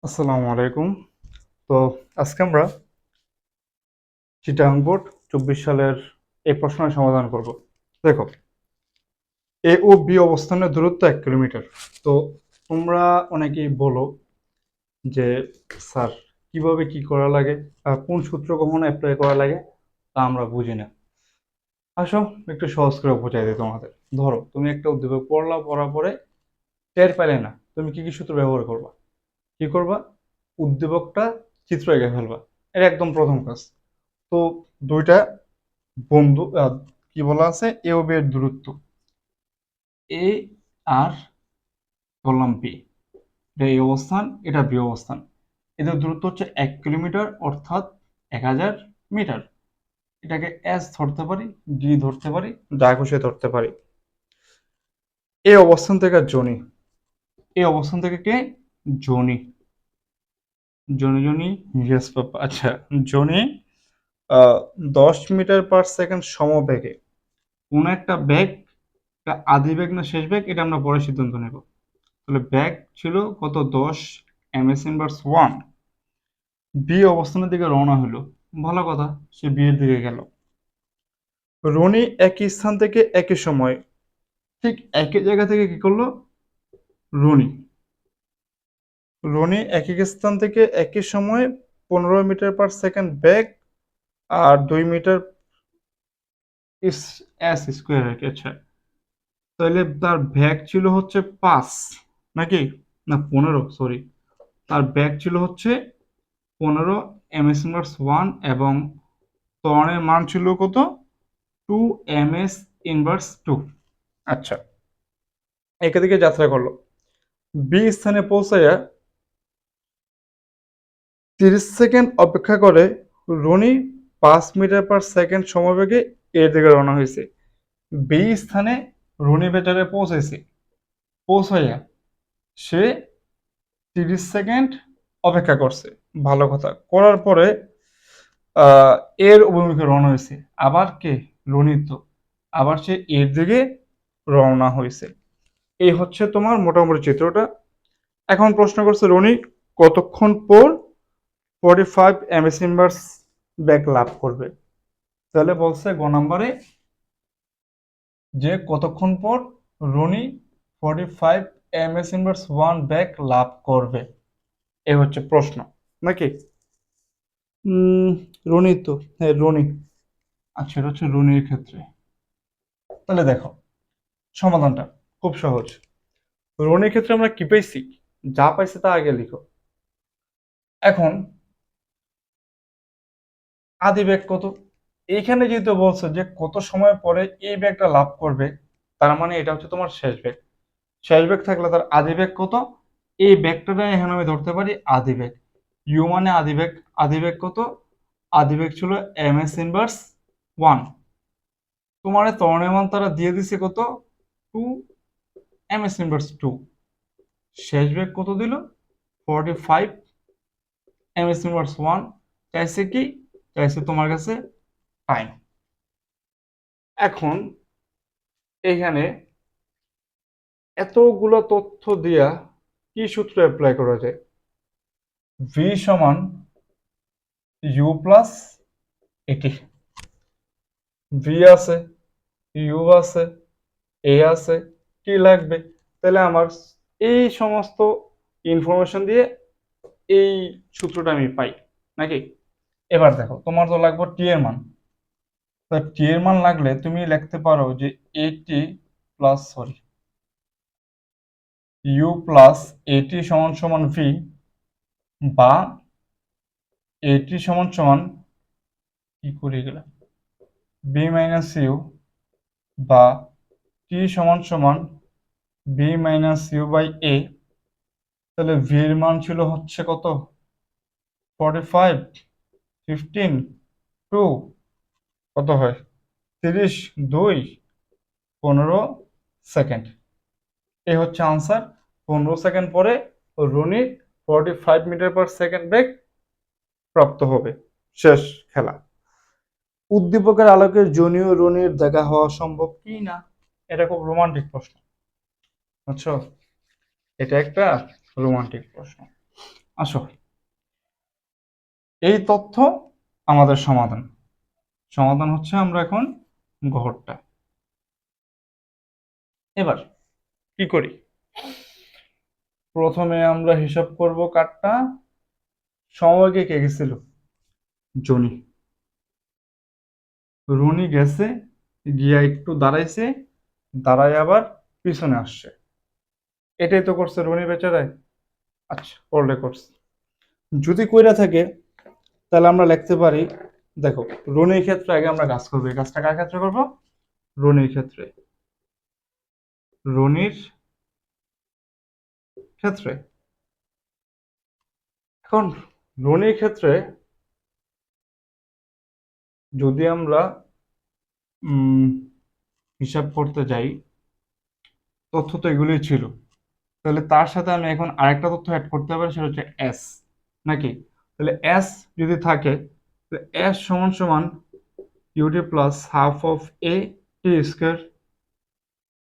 আসসালামু আলাইকুম। তো আজকে আমরা চিটাগাং বোর্ড 24 সালের এই প্রশ্নের সমাধান করব। দেখো, এ ও বি অবস্থানের দূরত্ব 1 কিলোমিটার। তো তোমরা অনেকেই বলো যে স্যার কিভাবে কি করা লাগে, কোন সূত্র কখনো অ্যাপ্লাই করা লাগে তা আমরা বুঝি না। আসো একটু সহজ করে বোঝাই দিই তোমাদের। ধরো তুমি একটা উদ্দীপক পড়ার পরে টের পেলে না, তুমি কি কি সূত্র ব্যবহার করবা? কি করবা? উদ্দীপকটা চিত্র এঁকে ফেলবা। এটা একদম প্রথম কাজ। তো দুইটা বন্ধু কি বলা আছে, এ ও বি এর দূরত্ব এ আর বললাম বি, এটা এই অবস্থান, এটা বি অবস্থান। এদের দূরত্ব হচ্ছে 1 কিলোমিটার, অর্থাৎ 1000 মিটার। এটাকে এস ধরতে পারি, ডি ধরতে পারি, যা খুশি ধরতে পারি। এই অবস্থান থেকে জনি, এই অবস্থান থেকে কে? Johnny. Johnny Johnny, yes papa. আচ্ছা, জনি আহ 10 মিটার পার সেকেন্ড সমবেগে কোন একটা বেগ, আদি বেগ না শেষ বেগ, এটা আমরা পরে সিদ্ধান্ত নেব। তাহলে ব্যাক ছিল কত? 10 ms ইনভার্স 1। বি অবস্থানের দিকে রওনা হলো। ভালো কথা, সে বি এর দিকে গেল। রনি একই স্থান থেকে একই সময় ঠিক একই জায়গা থেকে কি করলো? রনি রনি একই স্থান থেকে একই সময় 15 মিটার পার সেকেন্ড বেগ আর 2 মিটার এস স্কোয়ার আর কি। আচ্ছা, তাহলে তার ব্যাগ ছিল হচ্ছে 5, নাকি? না 15, সরি। তার ব্যাগ ছিল হচ্ছে 15 ms ইনভার্স 1, এবং ত্বরণের মান ছিল কত? 2 ms ইনভার্স 2। আচ্ছা, একে দিকে যাত্রা করলো। বি স্থানে পৌঁছাইয়া 30 সেকেন্ড অপেক্ষা করে রনি 5 মিটার পার সেকেন্ড সমবেগে এর দিকে রওনা হয়েছে। বি স্থানে রনি বেচারে পৌঁছাইছে। পৌঁছাইয়া সে 30 সেকেন্ড অপেক্ষা করছে। ভালো কথা। করার পরে আহ এর অভিমুখে রওনা হয়েছে। আবার কে? রনিত। আবার সে এর দিকে রওনা হয়েছে। এই হচ্ছে তোমার মোটামুটি চিত্রটা। এখন প্রশ্ন করছে রনি কতক্ষণ পর 45 ms ইনভার্স ব্যাক লাভ করবে। তাহলে বলছে গ নাম্বারে যে কতক্ষণ পর রনি 45 ms ইনভার্স 1 ব্যাক লাভ করবে। এই হচ্ছে প্রশ্ন, নাকি? উম রনি তো, হ্যাঁ রনি। আচ্ছা, এটা হচ্ছে রনির ক্ষেত্রে। তাহলে দেখো, সমাধানটা খুব সহজ। রনির ক্ষেত্রে আমরা কি পাইছি? যা পাইছি তা আগে লিখো। এখন আদি বেগ কত? এইখানে যেহেতু বলছে যে কত সময় পরে এই বেগটা লাভ করবে, তার মানে এটা হচ্ছে তোমার শেষ বেগ। শেষ বেগ থাকলে তার আদি বেগ কত? এই বেগটা এখানে আমি ধরতে পারি আদি বেগ। ইউ মানে আদি বেগ। আদি বেগ কত? আদি বেগ ছিল ms ইনভার্স 1। তোমার ত্বরণের মান তারা দিয়ে দিছে কত? 2 ms ইনভার্স 2। শেষ বেগ কত দিল? 45 ms ইনভার্স 1। চাইছে কি? চাইছে তোমার কাছে টাইম। এখন এখানে এতগুলো তথ্য দিয়া কি সূত্র অ্যাপ্লাই করা যায়? ভি সমান ইউ প্লাস এটি। ভি আছে, ইউ আছে, এ আছে, কি লাগবে? তাহলে আমার এই সমস্ত ইনফরমেশন দিয়ে এই সূত্রটা আমি পাই, নাকি? এবার দেখো, তোমার তো লাগবে টি এর মান। টি এর মান লাগলে তুমি লিখতে পারো যে এটি প্লাস, সরি, ইউ প্লাস এটি সমান সমান ভি, বা এটি সমান সমান, কি করে গেলাম, বি মাইনাস ইউ, বা টি সমান সমান বি মাইনাস ইউ বাই এ। তাহলে ভি এর মান ছিল হচ্ছে কত? 45, 15, 2, কত হয়? 30, 2, 15 সেকেন্ড। এই হচ্ছে আনসার। 15 সেকেন্ড পরে রনি 45 মিটার পার সেকেন্ড বেগ প্রাপ্ত হবে। শেষ খেলা। উদ্দীপকের আলোকে জনি ও রনির দেখা হওয়া সম্ভব কি না? এটা খুব রোমান্টিক প্রশ্ন, বুঝছো? এটা একটা রোমান্টিক প্রশ্ন। আসো, এই তথ্য আমাদের সমাধান। সমাধান হচ্ছে আমরা এখন ঘরটা। এবার কি করি, প্রথমে আমরা হিসাব করব কারটা। সমবাগে কে গেছিল? জনি। রনি গেছে, গিয়া একটু দাঁড়াইছে, দাঁড়ায় আবার পিছনে আসছে। এটাই তো করছে রনি বেচারায়। আচ্ছা, করলে করছে। যদি কইরা থাকে তাহলে আমরা লিখতে পারি, দেখো, রনির ক্ষেত্রে আগে আমরা কাজ করবো। এই কাজটা কার ক্ষেত্রে করবো? রনির ক্ষেত্রে। রনির ক্ষেত্রে। এখন রনির ক্ষেত্রে যদি আমরা উম হিসাব করতে যাই, তথ্য তো এগুলোই ছিল, তাহলে তার সাথে আমি এখন আরেকটা তথ্য অ্যাড করতে পারি, সেটা হচ্ছে এস, নাকি? তাহলে এস যদি থাকে, তাহলে এস সমান সমান u t plus half of a t square.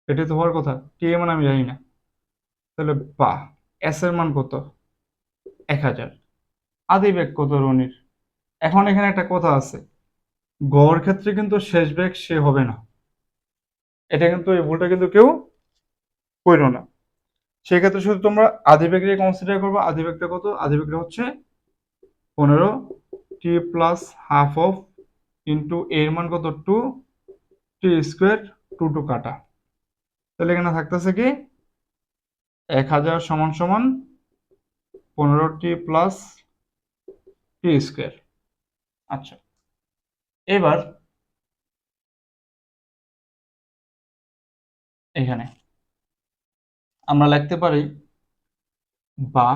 এটাই তো হওয়ার কথা। টি এর মান আমি জানি না, তাহলে বা এস এর মান কত? 1000। আদি বেগ কত রনির? এখন এখানে একটা কথা আছে, গড় ক্ষেত্রে কিন্তু শেষ বেগ সে হবে না। এটা কিন্তু, এই ভুলটা কিন্তু কেউ করো না। সেক্ষেত্রে শুধু তোমরা আদি বেগকে কনসিডার করবে। আদি বেগটা কত? আদি বেগটা হচ্ছে 15 টি প্লাস হাফ অফ ইন্টু এর মান কত? 2 টি স্কোয়ার, 2 টু কাটা। তাহলে এখানে থাকতেছে কি 1000 সমান সমান 15 টি প্লাস টি স্কোয়ার। আচ্ছা, এবার এখানে আমরা লিখতে পারি বা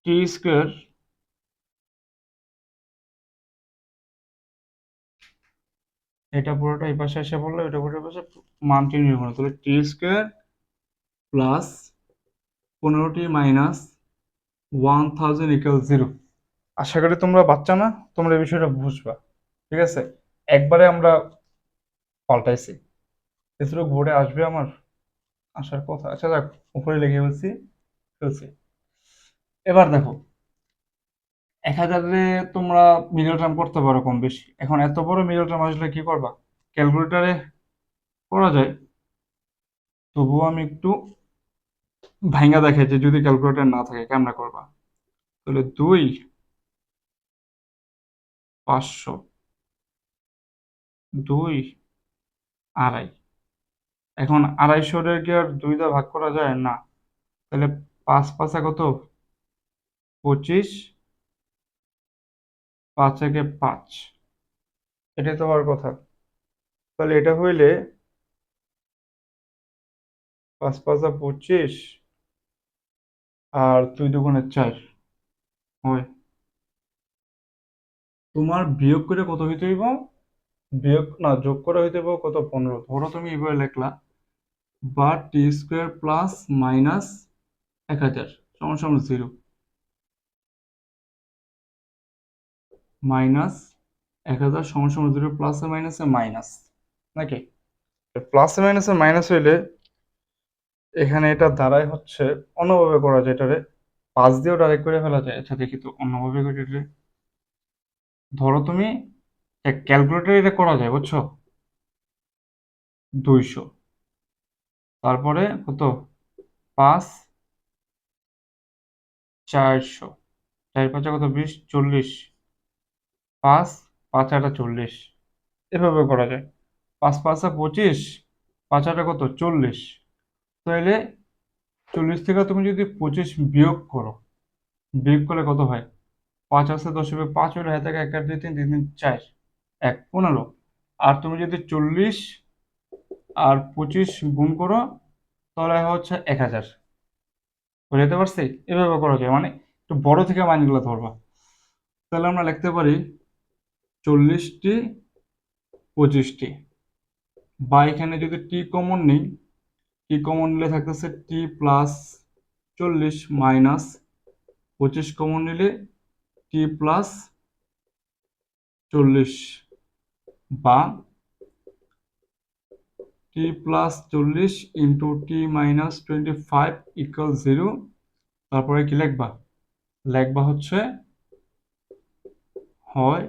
টি স্কোয়ার, এটা পুরোটা এই পাশে এসে পড়লো, এটা পুরোটা পাশে মানটি নির্ভর, তাহলে টি স্কোয়ার প্লাস 15টি মাইনাস 1000 ইকুয়াল 0। আশা করি তোমরা বাচ্চা না, তোমরা এই বিষয়টা বুঝবা। ঠিক আছে, একবারে আমরা পাল্টাইছি, এছাড়াও বোর্ডে আসবে আমার, আসার কথা। আচ্ছা যাক, উপরে লিখে ফেলছি, ফেলছি। এবার দেখো, 1000-এ তোমরা মিডল টার্ম করতে পারো কম বেশি। এখন এত বড় মিডল টার্ম আসলে কি করবা? ক্যালকুলেটারে করা যায়, তবুও আমি একটু ভাইঙ্গা দেখে যে যদি ক্যালকুলেটর না থাকে কেমনে করবা। তাহলে 2 500, 2 2.5। এখন 250 কি আর 2 দিয়ে ভাগ করা যায় না? তাহলে 5 5 কত? 25, 5 একে 5। এটাই তো হওয়ার কথা। তাহলে এটা হইলে 5 5 25, আর 2 দুগুণে 4 হয়। তোমার বিয়োগ করে কত হইতে হইব? বিয়োগ না, যোগ করে হইতে হইব কত? 15। ধরো তুমি এভাবে লিখলা, বা টি স্কোয়ার প্লাস মাইনাস 1000 সমান সমান 0, মাইনাস 1000 সমান সমান 0, প্লাসে মাইনাসে মাইনাস, নাকি? প্লাসে মাইনাসে মাইনাস হইলে এখানে এটা দ্বারাই হচ্ছে অন্যভাবে করা যায়, এটারে 5 দিয়েও ডাইরেক্ট করে ফেলা যায়। আচ্ছা দেখি তো অন্যভাবে করে এটা। ধরো তুমি ক্যালকুলেটর, এটা করা যায় বুঝছো, 200, তারপরে কত? 5 400, 4 5 কত? 20, 40, 5 5 8 40, এভাবে করা যায়। 5 5 25, 5 8 কত? 40। তাহলে 40 থেকে তুমি যদি 25 বিয়োগ করো, বিয়োগ করলে কত হয়? 5 আছে 10 হবে 5 হলে হাতে 1 আর 2 3 3 3 4, 1 15। আর তুমি যদি 40 আর 25 গুণ করো, তাহলে হচ্ছে 1000। বুঝতে পারছি? এভাবে করা যায়, মানে একটু বড় থেকে মানগুলো ধরবা। তাহলে আমরা লিখতে পারি 40টি 25টি, বা এখানে যদি টি কমন নিই, টি কমন নিলে থাকতেছে টি প্লাস 40 মাইনাস 25 কমন নিলে টি প্লাস 40, বা টি plus 40 into T minus 25 equal 0। তারপরে কি লিখবা? লেখবা হচ্ছে হয়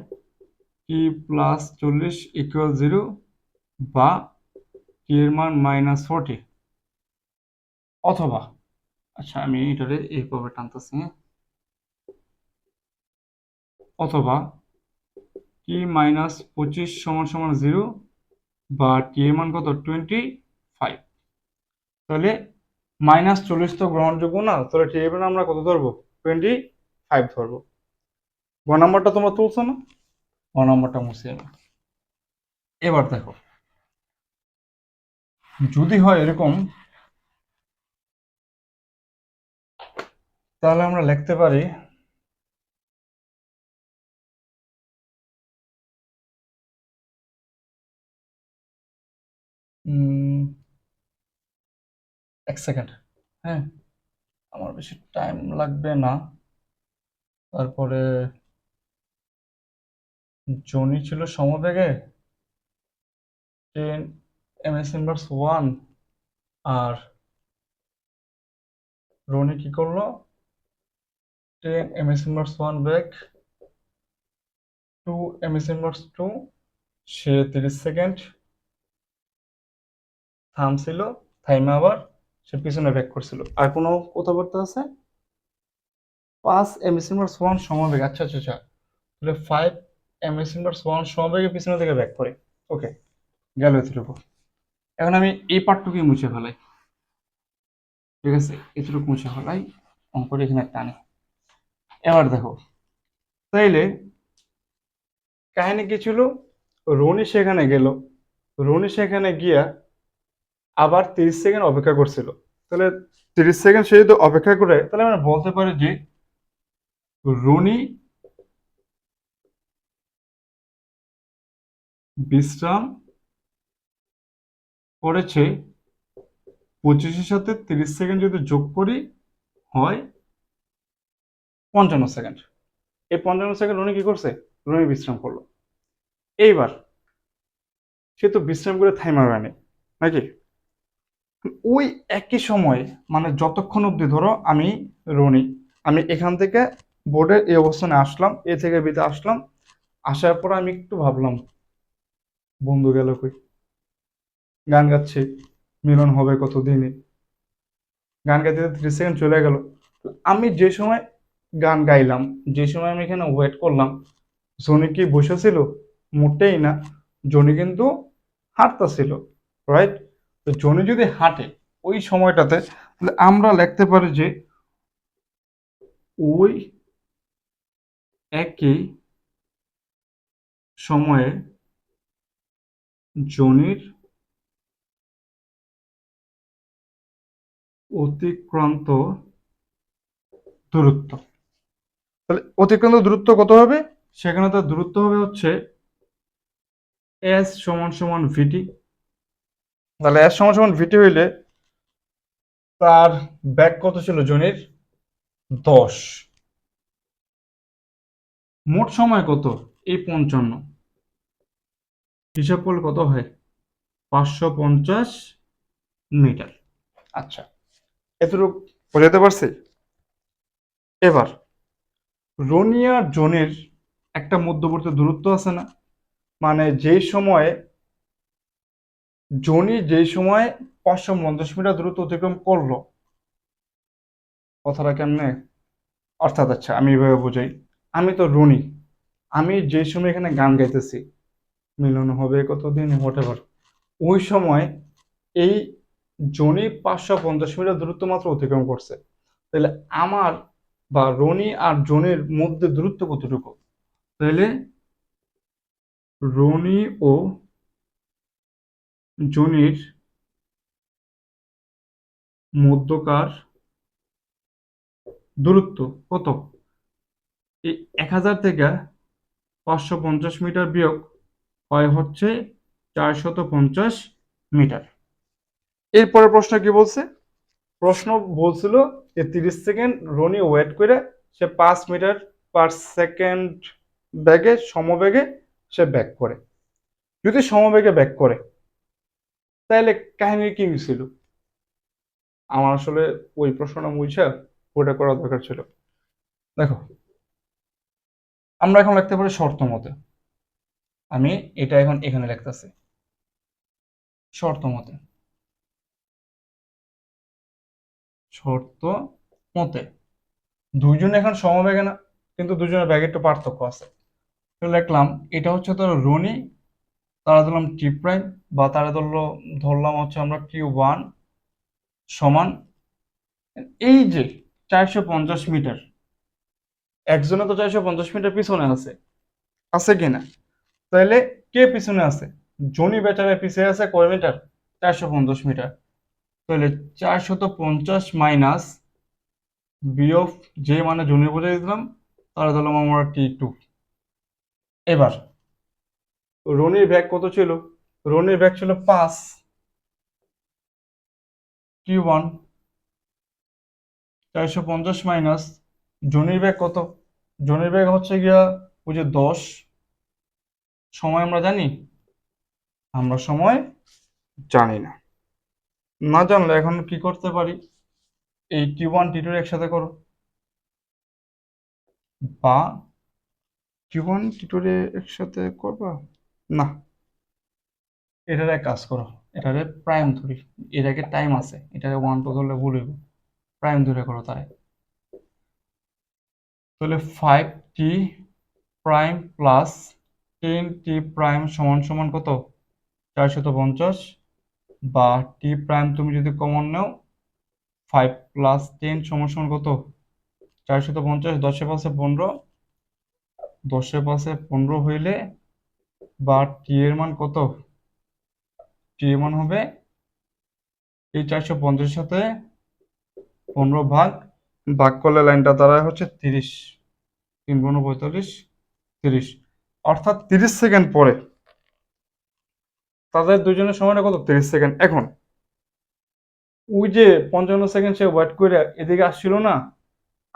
টি প্লাস 40 ইকুয়াল 0 বা টি এর মান -40, অথবা, আচ্ছা আমি এটারে এইভাবে টানতেছি, অথবা টি -25 সমান সমান 0 বা টি এর মান কত 25। তাহলে -40 তো গ্রহণযোগ্য না, তাহলে টি এর মান আমরা কত ধরবো, 25 ধরবো। গ নাম্বারটা তোমরা তুলছো না, গ নাম্বারটা মুছে যাবে। এবার দেখো, যদি হয় এরকম, তাহলে আমরা লিখতে পারি এক সেকেন্ড, হ্যাঁ আমার বেশি টাইম লাগবে না। তারপরে জনি ছিল সমবেগে 10 ms−1, আর রনি কি করলো 10 ms−1 বেগ 2 ms−2, সে 30 সেকেন্ড থামছিল, থাইমা আবার সে পিছনে ব্যাক করছিল। আর কোনো কথাবার্তা আছে? 5 ms−1 সমবেগে, আচ্ছা আচ্ছা আচ্ছা, তাহলে 5 ms−1 সমবেগে পিছনে থেকে ব্যাক করে। ওকে, গেল এতটুকু। এখন আমি এই পার্টটুকুই মুছে ফেলাই, ঠিক আছে, এতটুকু মুছে ফেলাই, অঙ্কটা এখানে টানে। এবার দেখো, তাইলে কাহিনী কি ছিল, রনি সেখানে গেল, রনি সেখানে গিয়া আবার 30 সেকেন্ড অপেক্ষা করছিল। তাহলে 30 সেকেন্ড সে যদি অপেক্ষা করে, তাহলে আমরা বলতে পারি যে রনি বিশ্রাম করেছে 25-এর সাথে 30 সেকেন্ড যদি যোগ করি হয় 55 সেকেন্ড। এই 55 সেকেন্ড রনি কি করছে, রনি বিশ্রাম করলো। এইবার সে তো বিশ্রাম করে থাইমা রানে নাকি, ওই একই সময়ে মানে যতক্ষণ অবধি ধরো আমি রনি, আমি এখান থেকে বোর্ডের এই অবস্থানে আসলাম, এ থেকে বিতে আসলাম, আসার পর আমি একটু ভাবলাম বন্ধু গেল কই, গান গাচ্ছে, মিলন হবে কতদিনে, গান গাইতে 30 সেকেন্ড চলে গেল। আমি যে সময় গান গাইলাম, যে সময় আমি এখানে ওয়েট করলাম, জনি কি বসেছিল? মোটেই না, জনি কিন্তু হাঁটতেছিল, রাইট? তো জনি যদি হাঁটে ওই সময়টাতে, তাহলে আমরা লিখতে পারি যে ওই একই সময়ে জনির অতিক্রান্ত দূরত্ব, তাহলে অতিক্রান্ত দূরত্ব কত হবে, সেখানে তার দূরত্ব হবে হচ্ছে এস সমান সমান ভিটি। তাহলে এস সমান সমান ভিটি হইলে তার ব্যাগ কত ছিল জনির, 10। মোট সময় কত, এই 55, হিসাব করলে কত হয়, 550 মিটার। আচ্ছা, এতটুকু বোঝাতে পারছি। এবার রনি আর জনির একটা মধ্যবর্তী দূরত্ব আছে না, মানে যেই সময়ে জনি যেই সময় 550 মিটার দূরত্ব অতিক্রম করলো, কথাটা কেমনে, অর্থাৎ আচ্ছা আমি এইভাবে বোঝাই, আমি তো রনি, আমি যে সময় এখানে গান গাইতেছি, মিলন হবে কতদিন হোয়াটএভার, ওই সময় এই জনি 550 মিটার দূরত্ব মাত্র অতিক্রম করছে। তাহলে আমার বা রনি আর জনির মধ্যে দূরত্ব কতটুকু, তাহলে রনি ও জনির মধ্যকার দূরত্ব কত, এই 1000 থেকে 550 মিটার বিয়োগ হয় হচ্ছে 450 মিটার। এরপরে প্রশ্ন কি বলছে, প্রশ্ন বলছিল যে 30 সেকেন্ড রনি ওয়েট করে সে 5 মিটার/সেকেন্ড ব্যাগে সমবেগে সে ব্যাক করে। যদি সমবেগে ব্যাক করে তাহলে কাহিনী কি ছিল, আমার আসলে ওই প্রশ্নটা মুছা ওটা করা দরকার ছিল। দেখো, আমরা এখন লিখতে পারি শর্ত মতে। আমি এটা এখন এখানে লিখতেছি শর্ত মতে। শর্ত মতে দুইজন এখন সমবেগে না, কিন্তু দুজনের ব্যাগে একটু পার্থক্য আছে। তো লিখলাম এটা হচ্ছে ধরো রনি, তারা ধরলাম টি প্রাইম, বা তারা ধরলাম হচ্ছে আমরা Q1 সমান এই যে 450 মিটার। একজনে তো 450 মিটার পিছনে আছে, আছে কিনা? তাহলে কে পিছনে আছে? জনি বেচারা পিছিয়ে আছে কয় মিটার? 450 মিটার। তাহলে 450 বিয়োগ যে মানে জনি বলে দিলাম, তাহলে ধরলাম আমরা T2। এবার রনির ব্যাগ কত ছিল? রনির ব্যাগ ছিল 5, Q1 450 জনির ব্যাগ কত? জনির ব্যাগ হচ্ছে গিয়া ওই যে 10। সময় আমরা জানি? আমরা সময় জানি না। না জানলে এখন কি করতে পারি, এই T1 T2 একসাথে করো, বা T1 T2 একসাথে করবা না, এটারে এক কাজ করো, এটারে প্রাইম ধরি, এটাকে টাইম আছে, এটারে 1 2 ধরলে ভুল হইব, প্রাইম ধরে করো তাই। তাহলে 5T prime plus 10T prime সমান সমান কত? 450, বা টি প্রাইম তুমি যদি কমন নাও 5 + 10 সমান সমান কত? 450। 10 এর পাশে 15, 10 এর পাশে 15 হইলে, বা টি এর মান কত? টি এর মান হবে এই 450 সাথে 15 ভাগ, ভাগ করলে লাইনটা দাঁড়ায় হচ্ছে 30। 3 × 45, 30। অর্থাৎ 30 সেকেন্ড পরে তাদের দুজনের সময়টা কত? 30 সেকেন্ড। এখন ওই যে 55 সেকেন্ড সে ওয়েট করে এদিকে আসছিল না,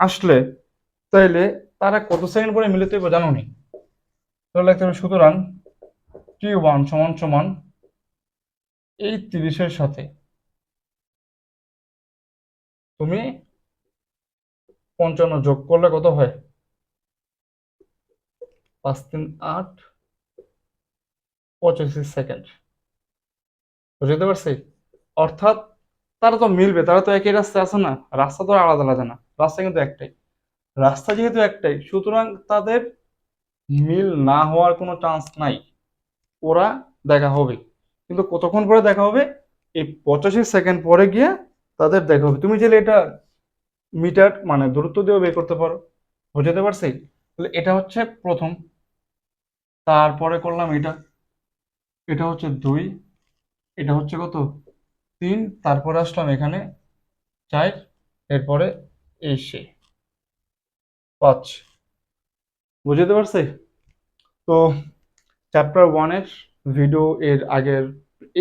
আসলে তাইলে তারা কত সেকেন্ড পরে মিলিত হইব জানো নি? তাহলে লিখতে হবে সুতরাং T1 সমান সমান এই 30-এর সাথে তুমি 55 যোগ করলে কত হয়? 5 3 8, 85 সেকেন্ড। বুঝতে পারছি? অর্থাৎ তারা তো মিলবে, তারা তো একই রাস্তায় আছে না, রাস্তা তো আলাদা আলাদা না, রাস্তা কিন্তু একটাই। রাস্তা যেহেতু একটাই, সুতরাং তাদের মিল না হওয়ার কোনো চান্স নাই। ওরা দেখা হবে, কিন্তু কতক্ষণ পরে দেখা হবে? এই 85 সেকেন্ড পরে গিয়ে তাদের দেখা হবে। তুমি চাইলে এটা মিটার মানে দূরত্ব দিয়েও বের করতে পারো। বুঝতে পারছি? তাহলে এটা হচ্ছে প্রথম, তারপরে করলাম এটা, এটা হচ্ছে 2, এটা হচ্ছে কত? 3, তারপরে আসলাম এখানে 4, এরপরে এই সে 5। বুঝতে পারছি? তো চ্যাপ্টার 1 এর ভিডিও এর আগের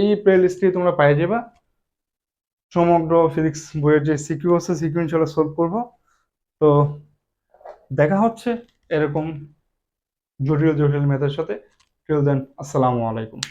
এই প্লে লিস্টে তোমরা পাই যাবা। সমগ্র ফিজিক্স বইয়ের যে সিকিউ আছে, সিকিউ ইনশাল্লাহ সলভ করবো। তো দেখা হচ্ছে এরকম জটিল জটিল ম্যাথের সাথে। টিল দেন, আসসালামু আলাইকুম।